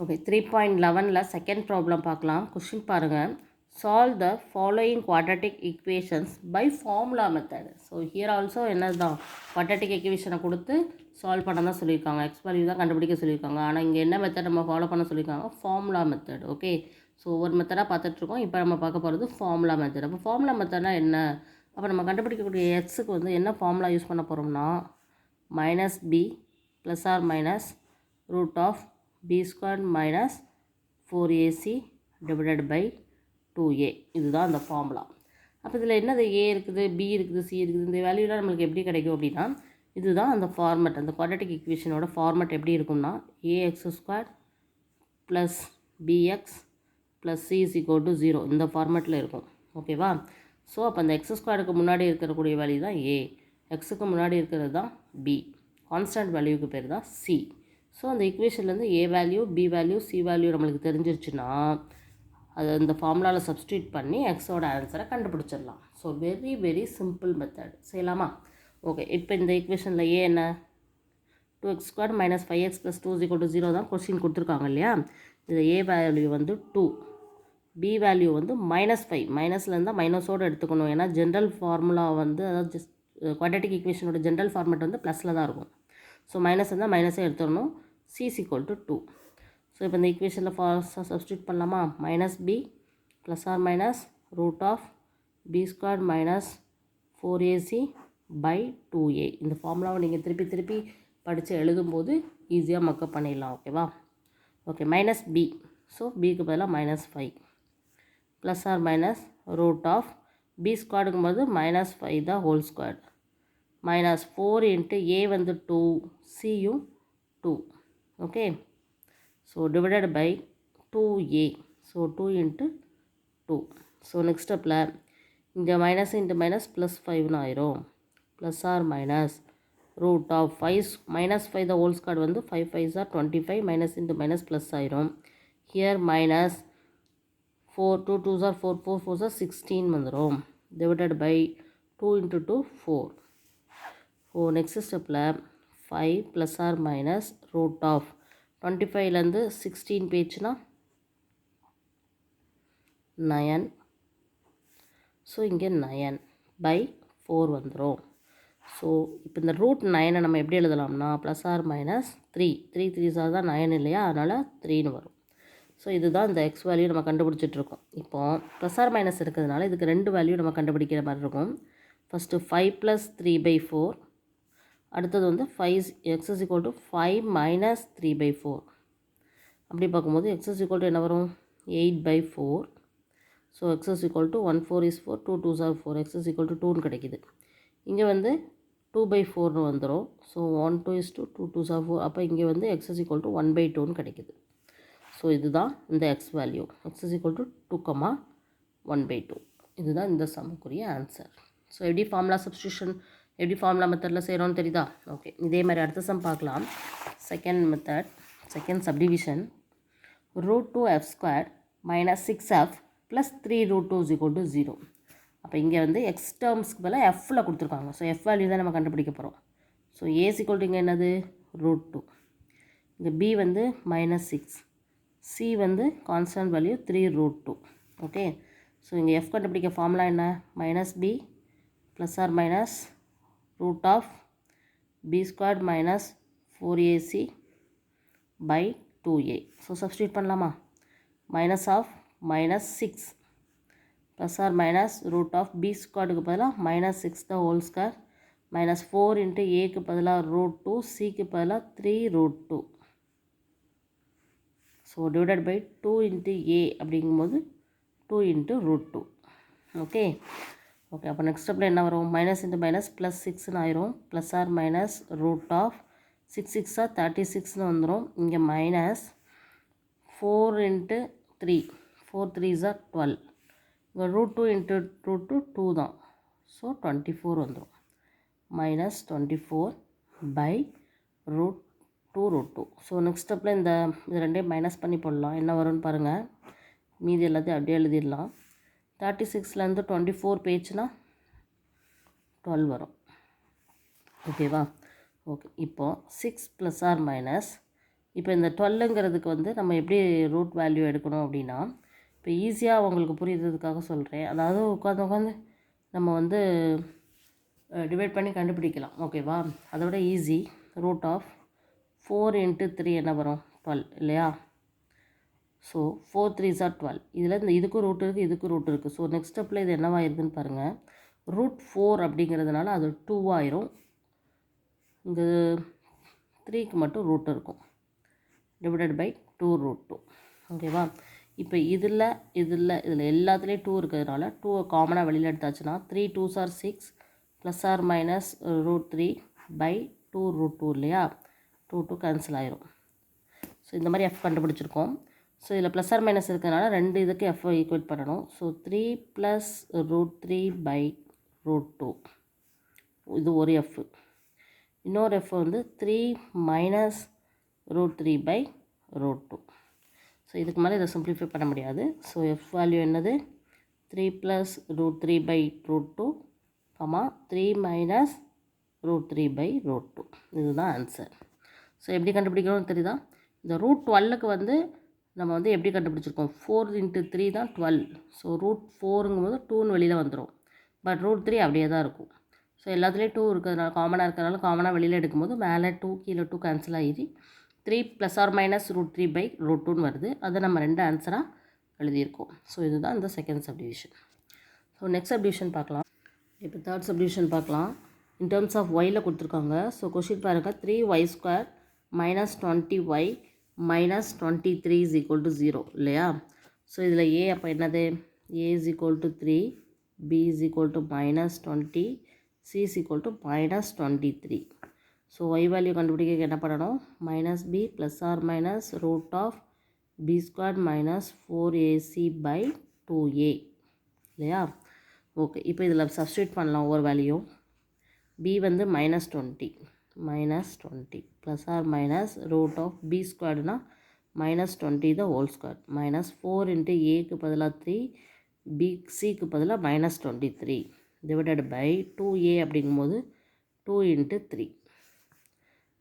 Okay 3.11ல் second problem பார்க்கலாம். Question பாருங்கள். Solve the following quadratic equations by formula method. So here also என்னது தான் குவாட்ரட்டிக் ஈக்குவேஷனை கொடுத்து சால்வ் பண்ண தான் சொல்லியிருக்காங்க. எக்ஸ் வேல்யூ தான் கண்டுபிடிக்க சொல்லியிருக்காங்க. ஆனால் இங்கே என்ன மெத்தட் நம்ம ஃபாலோ பண்ண சொல்லியிருக்காங்க? Formula method. ஓகே, ஸோ ஒவ்வொரு மெத்தடாக பார்த்துட்ருக்கோம். இப்போ நம்ம பார்க்க போகிறது ஃபார்முலா மெத்தட். அப்போ ஃபார்முலா மெத்தட்னா என்ன? அப்போ நம்ம கண்டுபிடிக்கக்கூடிய எக்ஸுக்கு வந்து என்ன ஃபார்முலா யூஸ் பண்ண போகிறோம்னா minus B plus or minus root of b squared minus 4ac divided by 2a. இதுதான் அந்த ஃபார்முலா. அப்போ இதில் என்னது a இருக்குது, b இருக்குது, c இருக்குது. இந்த வேல்யூலாம் நம்மளுக்கு எப்படி கிடைக்கும் அப்படின்னா இதுதான் அந்த ஃபார்மெட். அந்த குவாட்ரட்டிக் ஈக்குவேஷனோட ஃபார்மெட் எப்படி இருக்கும்னா ax square plus bx plus c is equal to 0 இந்த ஃபார்மெட்டில் இருக்கும். ஓகேவா? ஸோ அப்போ அந்த எக்ஸ் ஸ்கொயருக்கு முன்னாடி இருக்கக்கூடிய வேல்யூ தான் a, எக்ஸுக்கு முன்னாடி இருக்கிறது தான் b, கான்ஸ்டன்ட் வேல்யூக்கு பேர் தான் c. ஸோ அந்த ஈக்குவேஷன்லேருந்து A value, B value, C value நம்மளுக்கு தெரிஞ்சிருச்சுன்னா அதை இந்த ஃபார்முலாவில் சப்ஸ்டியூட் பண்ணி எக்ஸோட ஆன்சரை கண்டுபிடிச்சிடலாம். So very very simple method. செய்யலாமா? ஓகே, இப்போ இந்த ஈக்குவேஷனில் ஏ என்ன 2x square minus 5x plus 2 is equal to 0 தான் கொஸ்டின் கொடுத்துருக்காங்க இல்லையா? இது ஏ வேல்யூ வந்து 2, பி வேல்யூ வந்து -5. மைனஸ்லேருந்து மைனஸோடு எடுத்துக்கணும். ஏன்னா ஜென்ரல் ஃபார்முலா வந்து அதாவது குவாட்ரட்டிக் ஈக்குவேஷனோட ஜென்ரல் ஃபார்மெட் வந்து ப்ளஸில் தான் இருக்கும். ஸோ மைனஸ் இருந்தால் மைனஸே எடுத்துடணும். c is equal to 2. So இப்போ இந்த ஈக்குவேஷனில் சப்ஸ்டியூட் பண்ணலாமா? Minus B plus or minus root of B square minus 4ac by 2a. இந்த ஃபார்முலாவை நீங்கள் திருப்பி திருப்பி படித்து எழுதும்போது ஈஸியாக மக்கப் பண்ணிடலாம். ஓகேவா? Okay, minus B. ஸோ பிக்கு பதிலாக -5 plus or minus root of B ஸ்கொயர்டுக்கும் போது -5 தான் whole square minus 4 into A வந்து 2, சியும் 2. Okay, so divided by 2a. So 2 into 2. So next ஸ்டெப்பில் இங்கே மைனஸ் இன்ட்டு மைனஸ் ப்ளஸ் 5னு ஆயிரும். Plus or minus root of 5 -5 the whole square வந்து 5 5s are 25, minus into minus plus ஆயிரும். Here minus 4 2 2s are 4 4 4s are 16 வந்துடும். Divided by 2 into 2 4. So next ஸ்டெப்பில் 5 plus or minus root of 25லேருந்து 16 பேச்சுனா 9. So இங்கே 9 by 4 வந்துடும். So இப்போ இந்த ரூட் 9 நம்ம எப்படி எழுதலாம்னா ப்ளஸ் ஆர் மைனஸ் 3 3 3s தான் 9 இல்லையா? அதனால் 3ன்னு வரும். ஸோ இதுதான் இந்த எக்ஸ் வேல்யூ நம்ம கண்டுபிடிச்சிட்ருக்கோம். இப்போது ப்ளஸ் ஆர் மைனஸ் இருக்கிறதுனால இதுக்கு 2 வேல்யூ நம்ம கண்டுபிடிக்கிற மாதிரி இருக்கும். First 5 plus 3/4. அடுத்தது வந்து 5 x is equal to 5 minus 3/4. அப்படி பார்க்கும்போது x is equal to என்ன வரும்? 8/4. So x is equal to 1 4 is 4, 2 2s are 4, x is equal to 2ன்னு கிடைக்குது. இங்கே வந்து 2/4ன்னு வந்துடும். So 1 2 is 2, 2 2s are 4. அப்போ இங்கே வந்து x is equal to 1/2ன்னு கிடைக்குது. ஸோ இதுதான் இந்த x value. x is equal to 2, 1/2. இதுதான் இந்த சம்முக்குரிய ஆன்சர். ஸோ எப்படி ஃபார்முலா சப்ஸ்டியூஷன் எப்படி ஃபார்முலா மெத்தடில் செய்கிறோன்னு தெரியுதா? ஓகே, இதே மாதிரி அடுத்த சம் பார்க்கலாம். Second method, second subdivision. √2f² minus 6f plus 3√2 is equal to 0. அப்போ இங்கே வந்து எக்ஸ் டேர்ம்ஸ்க்கு பதிலாக எஃப்பில் கொடுத்துருக்காங்க. ஸோ எஃப் வேல்யூ தான் நம்ம கண்டுபிடிக்க போகிறோம். So A is equal to இங்கே என்னது √2, இங்கே பி வந்து -6, சி வந்து கான்ஸ்டன்ட் வேல்யூ 3√2. ஓகே, ஸோ இங்கே எஃப் கண்டுபிடிக்க ஃபார்முலா என்ன? Minus B plus or minus root of b squared minus 4ac by 2a. So substitute பண்ணலாமா? minus of minus 6 plus or minus root of b squared க்கு பதிலாக minus 6 the whole square minus 4 into a க்கு பதிலாக root 2, c க்கு பதிலாக 3√2. So divided by 2 into a அப்படிங்கும்போது 2 into √2. Okay okay, அப்போ next ஸ்டெப்பில் என்ன வரும்? மைனஸ் இன்ட்டு மைனஸ் ப்ளஸ் 6ன்னு ஆயிரும். Plus or minus root of 6 6 36ன்னு வந்துடும். இங்கே மைனஸ் 4 இன்ட்டு 3, 4 3s are 12. இங்கே √2 இன்ட்டு √2 2 தான். ஸோ 24 வந்துடும். Minus 24 by √2. ஸோ நெக்ஸ்ட் ஸ்டெப்பில் இது ரெண்டையும் மைனஸ் பண்ணி போடலாம். என்ன வரும்னு பாருங்கள். மீதி எல்லாத்தையும் அப்படியே எழுதிடலாம். 36லேருந்து 24 பேச்சுனா 12 வரும். ஓகேவா? ஓகே, இப்போது 6 ப்ளஸ் ஆர் மைனஸ் இப்போ இந்த 12ங்கிறதுக்கு வந்து நம்ம எப்படி ரூட் வேல்யூ எடுக்கணும் அப்படின்னா, இப்போ ஈஸியாக உங்களுக்கு புரியுறதுக்காக சொல்கிறேன். அதாவது உட்காந்து நம்ம வந்து டிவைட் பண்ணி கண்டுபிடிக்கலாம். ஓகேவா? அதை விட ஈஸி. ரூட் ஆஃப் 4 × 3 என்ன வரும்? 12 இல்லையா? So 4 3s are 12. இதில் இந்த இதுக்கும் ரூட் இருக்குது, இதுக்கும் ரூட் இருக்குது. ஸோ நெக்ஸ்ட் ஸ்டெப்பில் இது என்னவாயிருதுன்னு பாருங்கள். ரூட் 4 அப்படிங்கிறதுனால அது 2 ஆயிரும். இங்கே 3க்கு மட்டும் ரூட் இருக்கும். Divided by 2 √2. ஓகேவா? இப்போ இதில் எல்லாத்துலேயும் 2 இருக்கிறதுனால 2 காமனாக வெளியில் எடுத்தாச்சுன்னா 3 2s are 6 plus or minus √3 by 2 √2 இல்லையா? 2 2 கேன்சல் ஆயிரும். ஸோ இந்த மாதிரி எஃப் கண்டுபிடிச்சிருக்கோம். ஸோ இதில் ப்ளஸ் ஆர் மைனஸ் இருக்கிறதுனால ரெண்டு இதுக்கு எஃப் ஈக்குவேட் பண்ணணும். ஸோ 3 + √3 பை √2 இது ஒரு எஃப். இன்னொரு எஃப் வந்து 3 - √3 பை √2. ஸோ இதுக்கு மேலே இதை சிம்பிளிஃபை பண்ண முடியாது. ஸோ எஃப் வேல்யூ என்னது? 3 + √3 பை √2, 3 - √3 பை √2. இதுதான் ஆன்சர். ஸோ எப்படி கண்டுபிடிக்கணும்னு தெரியுதா? இந்த √12க்கு வந்து நம்ம வந்து எப்படி கண்டுபிடிச்சிருக்கோம்? 4 × 3 தான் 12. ஸோ √4ங்கும்போது 2ன்னு வெளியில் வந்துடும். பட் √3 அப்படியே தான் இருக்கும். ஸோ எல்லாத்துலேயும் 2 இருக்கிறதுனால காமனாக இருக்கிறதுனால காமனாக வெளியில் எடுக்கும்போது மேலே 2 கீழே 2 கேன்சல் ஆகி 3 + ஆர் மைனஸ் √3 பை √2ன்னு வருது. அதை நம்ம ரெண்டு ஆன்சராக எழுதியிருக்கோம். ஸோ இதுதான் இந்த second subdivision. So next subdivision பார்க்கலாம். இப்போ தேர்ட் சப்டிவிஷன் பார்க்கலாம். இன் டேர்ம்ஸ் ஆஃப் ஒயில் கொடுத்துருக்காங்க. ஸோ கொஷின் பாருங்கள். 3y² - 20y - 23 = 0 இல்லையா? ஸோ இதில் ஏ அப்போ என்னது? a = 3, b = -20, c = -23. So y value கண்டுபிடிக்க என்ன பண்ணணும்? -b plus or minus √b² - 4ac by 2a இல்லையா? ஓகே, இப்போ இதில் சப்ஸ்டியூட் பண்ணலாம் ஒவ்வொரு வேல்யூ. b வந்து -20 ப்ளஸ் ஆர் மைனஸ் √b²னா -20 த ஹோல் ஸ்கொயர் -4 × ஏக்கு பதிலாக 3, சிக்கு பதிலாக -23 டிவைடட் பை 2a அப்படிங்கும்போது 2 × 3.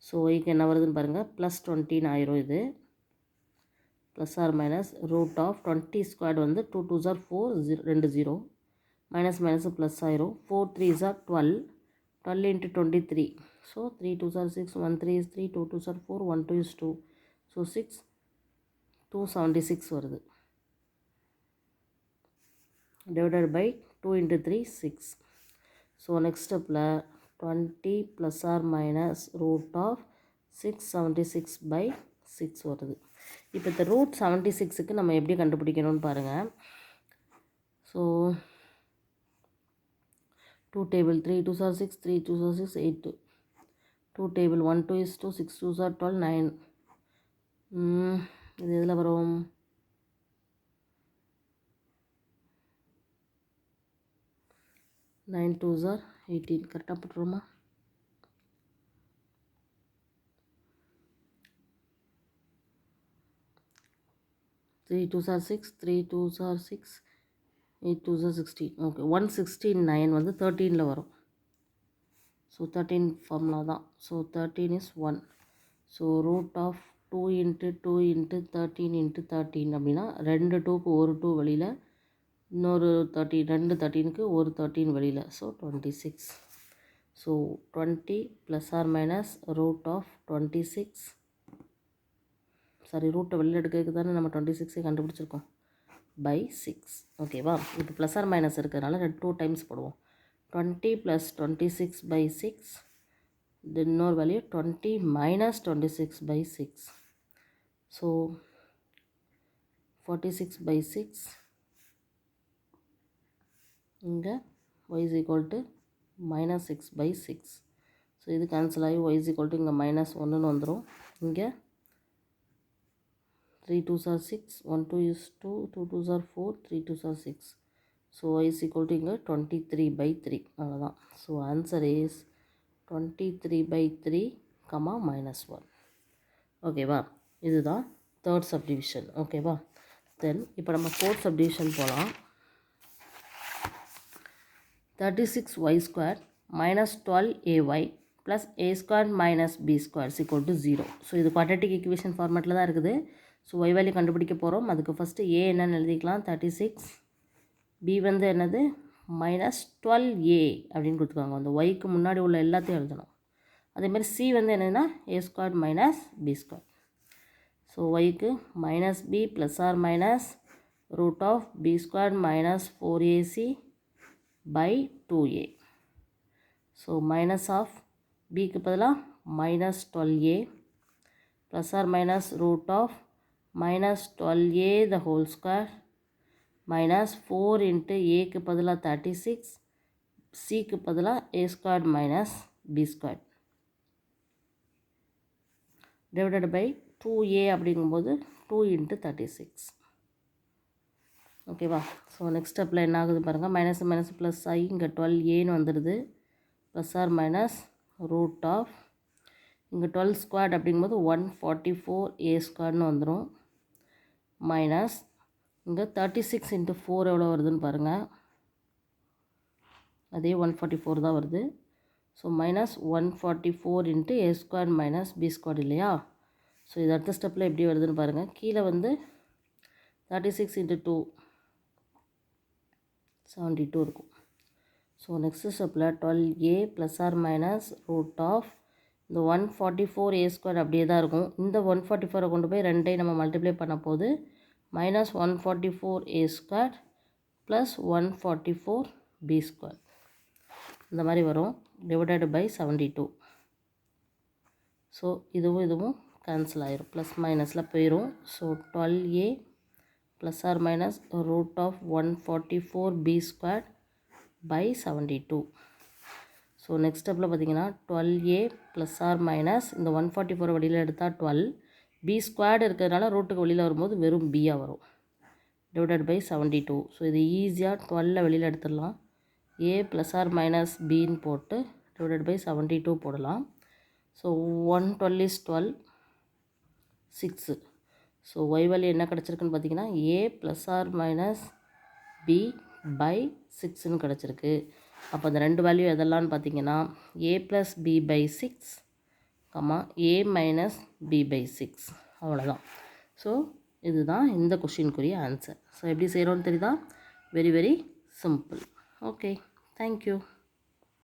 ஸோ ஒய்க்கு என்ன வருதுன்னு பாருங்கள். +20 ஆயிரும். இது ப்ளஸ் ஆர் மைனஸ் √20² வந்து 2 2s are 4, 2 0 minus minus plus ஆயிரும். 4 3s are 12, 12 × 23. So 3 2s are 6, 1 3 is 3, 2 2s are 4, 1 2 is 2. So 6 276 வருது. Divided by 2 × 3 6. ஸோ நெக்ஸ்ட் ஸ்டெப்பில் 20 ப்ளஸ் ஆர் மைனஸ் √676 பை 6 வருது. இப்போ இந்த √76க்கு நம்ம எப்படி கண்டுபிடிக்கணும்னு பாருங்கள். So 2 table 3 2s are 6, 3 2s are 6, 8 2 table 1 2 is 2, 6 2s are 12, 9. இது எதில் வரும்? 9 2s are 18. கரெக்டாக போட்டுருமா? Three 2s are 6, 3 2s are 6, 8 2s are 16. Okay, 169 வந்து 13ல் வரும். ஸோ 13 ஃபார்முலா தான். So 13 is 1. ஸோ √2 × 2 × 13 × 13 அப்படின்னா 2 2க்கு ஒரு 2 வெளியில், இன்னொரு 13 2 13க்கு ஒரு 13 வெளியில். So 26. So 20 plus or minus √26 sorry ரூட்டை வெளியில் எடுக்கிறதுக்கு தானே நம்ம 26 கண்டுபிடிச்சிருக்கோம் பை 6. ஓகேவா? இப்போ ப்ளஸ் ஆர் மைனஸ் இருக்கிறதுனால 2 டைம்ஸ் போடுவோம். 20 + 26 பை 6. இன்னொரு வேல்யூ 20 - 26 பை 6. So 46 by 6. இங்கே y = -6 பை 6. ஸோ இது கேன்சல் ஆகி y = இங்கே -1ன்னு வந்துடும். இங்கே 3 2s are 6, 1 2 is 2, 2 2s are 4, 3 2s are 6. So y = இங்கே 23 பை 3. அவ்வளோதான். So answer is 23 by 3, -1. ஓகேவா? இதுதான் தேர்ட் சப்டிவிஷன். ஓகேவா? தென் இப்போ நம்ம ஃபோர்த் சப்டிவிஷன் போகலாம். 36y² - 12ay plus A square minus B square equal to 0. So இது குவாட்ரட்டிக் ஈக்குவேஷன் ஃபார்மேட்டில் தான் இருக்குது. ஸோ ஒய் வேல்யூ கண்டுபிடிக்க போகிறோம். அதுக்கு ஃபஸ்ட்டு ஏ என்னன்னு எழுதிக்கலாம், 36. பி வந்து என்னது, -12a அப்படின்னு கொடுத்துருக்காங்க. அந்த ஒய்க்கு முன்னாடி உள்ள எல்லாத்தையும் எழுதணும். அதேமாதிரி சி வந்து என்னதுன்னா A square minus B square. So ஒய்க்கு minus B plus or minus root of B square minus 4ac by 2a. So minus of பிக்கு பதிலாக -12a plus or minus root of -12a the whole square minus 4 into ஏக்கு பதிலாக 36, சிக்கு பதிலாக A square minus B square divided by 2a அப்படிங்கும்போது 2 into 36. ஓகேவா? So next ஸ்டெப்பில் என்ன ஆகுது பாருங்கள், மைனஸ் மைனஸ் ப்ளஸ் ஆகி இங்கே 12aன்னு வந்துடுது. Plus or minus root of இங்கே 12 ஸ்கொயர்ட் அப்படிங்கும்போது 144a ஸ்கொயர்னு வந்துடும். மைனஸ் இங்கே 36 இன்ட்டு 4 எவ்வளோ வருதுன்னு பாருங்கள், அதே 144 தான் வருது. ஸோ மைனஸ் 144 இன்ட்டு ஏ ஸ்கொயர் மைனஸ் பி ஸ்கொயர் இல்லையா? ஸோ இது அடுத்த ஸ்டெப்பில் எப்படி வருதுன்னு பாருங்கள். கீழே வந்து 36 இன்ட்டு 2 72 இருக்கும். ஸோ நெக்ஸ்ட் ஸ்டெப்பில் 12a plus or minus root of இந்த 144a ஸ்கொயர் அப்படியே தான் இருக்கும். இந்த 144 கொண்டு போய் ரெண்டையும் நம்ம மல்டிப்ளை பண்ண போது minus 144a square plus 144b square இந்த மாதிரி வரும், டிவைடட் பை 72. ஸோ இதுவும் கேன்சல் ஆயிரும், ப்ளஸ் மைனஸில் போயிடும். So 12a plus or minus root of 144b square by 72. So next ஸ்டெப்பில் பார்த்தீங்கன்னா 12a ப்ளஸ் ஆர் மைனஸ் இந்த 144 வெளியில் எடுத்தால் 12, b ஸ்கொயர்டு இருக்கிறதுனால ரூட்டுக்கு வெளியில் வரும்போது வெறும் bயாக வரும், டிவைடட் பை 72. ஸோ இது ஈஸியாக 12 வெளியில் எடுத்துடலாம். a ப்ளஸ் ஆர் மைனஸ் பின்னு போட்டு டிவைடட் பை 72 போடலாம். So 112 is 12, 6. So Y value என்ன கிடச்சிருக்குன்னு பார்த்தீங்கன்னா a plus or minus b by 6ன்னு கிடச்சிருக்கு. அப்போ அந்த ரெண்டு வேல்யூ எதெல்லாம்னு பார்த்தீங்கன்னா a ப்ளஸ் b பை 6, a மைனஸ் b பை 6. அவ்வளோதான். ஸோ இதுதான் இந்த கொஷினுக்குரிய ஆன்சர். ஸோ எப்படி செய்கிறோன்னு தெரியுதா? Very very simple. Okay, thank you.